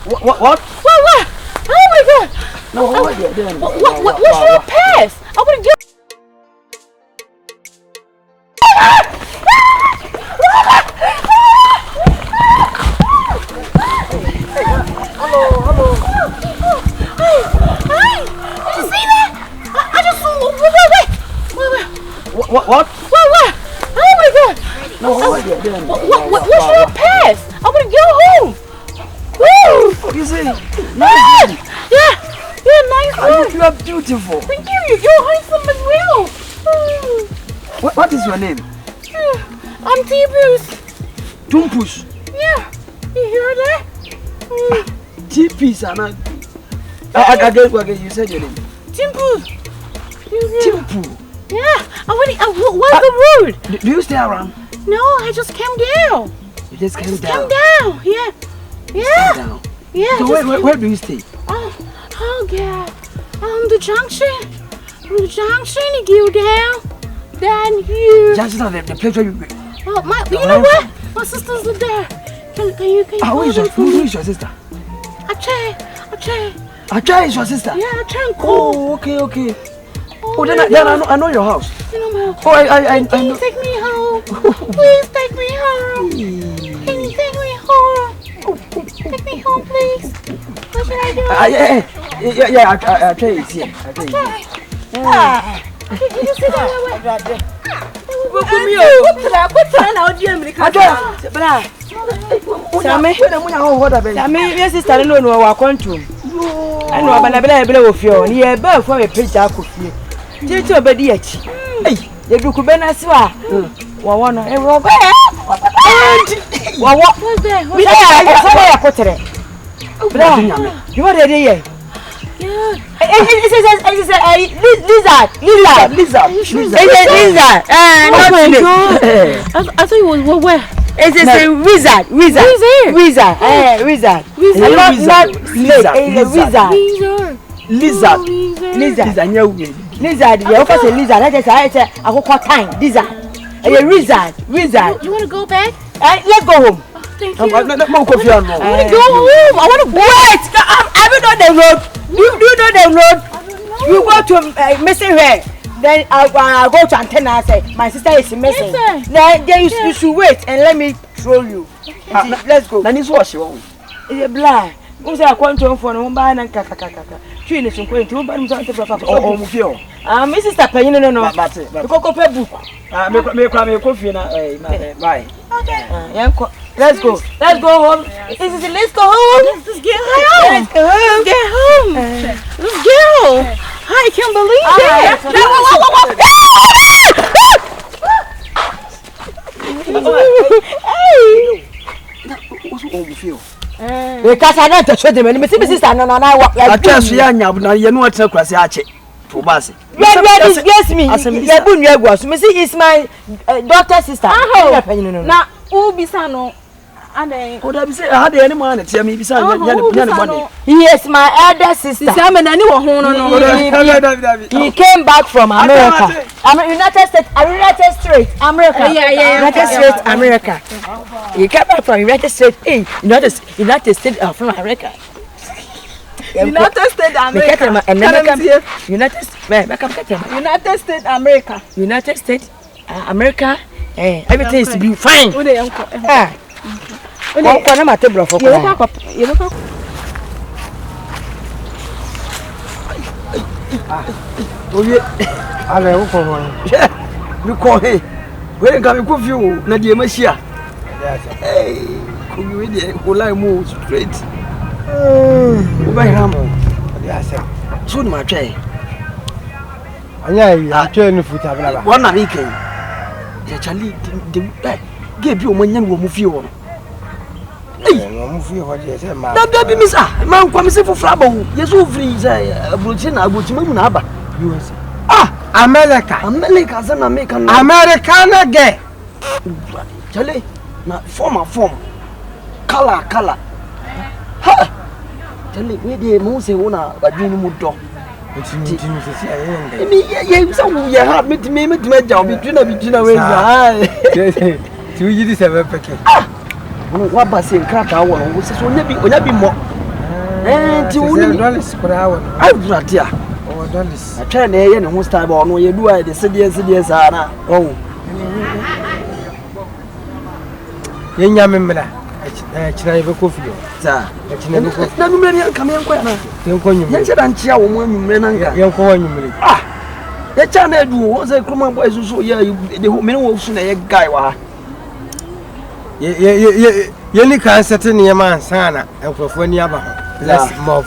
What? What? Oh my God! No, what are you doing? What's your pass? I want to get. Hello. Hey! Did you see that? I just saw. Wait. What? Oh my God! No, what are you doing? What's your pass? I want to go home. Woo! What do you say? Nice. Yeah, nice one. You are beautiful. Thank you. You're handsome as well. What is your name? I'm T-Bruce. Tumpus. Yeah, you hear that? T-Piece, Anna. Again, you said your name. Timpu. Timpu. Yeah, what's the road? Do you stay around? No, I just came down. You just came down? Came down, yeah. Down. Yeah. So where do you stay? Oh God. The junction. From the junction, you go down. Then you. Just the place where you go. Oh, you know what? My sister's there. Can you who is your sister? Ache. Ache is your sister? Yeah, Ache and Co. Oh, okay. Oh, then I know your house. You know my house. Oh, I Can you take me home? Please take me home. Can you take me home? Take me home, please. What should I do? Yeah, Ache is here. Can you sit down? Sammy, yes, sister, no, I want to. I know, but I believe of you. Yeah, but for a picture, I could feel. Did you obey it? Hey, you could be nice. What? What was there? You are ready? Yeah. It's a lizard. I thought it was where? It's a wizard. Not lizard. Lizard. You also say lizard. I just say I got time. Lizard. A wizard. You want to go back? Let's go home. Thank you. I want to go home. I want to wait. I don't know the road. You do know the road. You go to missing her. Then I'll go to antenna and say my sister is missing. Then you should wait and let me throw you. Let's go. Then it's what she wants. It's a blind. Who's a quantum for no man and kaka. She is going to buy him something for my sister paying no. The cocoa book. Make coffee now. Bye. Okay. Let's go home. Let's go home. Let's get home. Let's go. I can't believe that. What's wrong with you? Because I don't show them. My sister, no. I trust you. You know what's a class. Yes, me. It's my daughter's sister. Now, Ubisano. Would I say I had any man tell me beside Yes, my elder sister. He came back from America. United States America. United States America. He came back from United States. United States from America. United States America. Everything is to be fine. You look call hey. Where can we go you? Nadia Machia. Hey, could you read it? Move straight. Soon, my tray. I turn foot. One weekend. Charlie gave you when you move you on. That be Miss Man, come for Flabo. Yes, who freeze a Brutina, Buchimunaba. Americana gay. Charlie, not form. Color. Ha! Charlie, we did most a but you know, dog. You have me to make my job between a way. 2 years ever. What was in crack hour? Was so never be more. ti woni dollars kura won awurade a dollars atwa na ye ne ho style ba ono ye duwa de sedie saa na oh yenya memla chira ibe kofi za china be kofi na numere yan kam yan kwa na yan ko nyumre yan chira nchia wo mu anwumre na nka yan ko nyumre ya cha na edu wo ze kroma boy so ye de ho mene wo su na ye guy wa ye ni kan sete ne ma ansana enkrofo ni aba ho let's move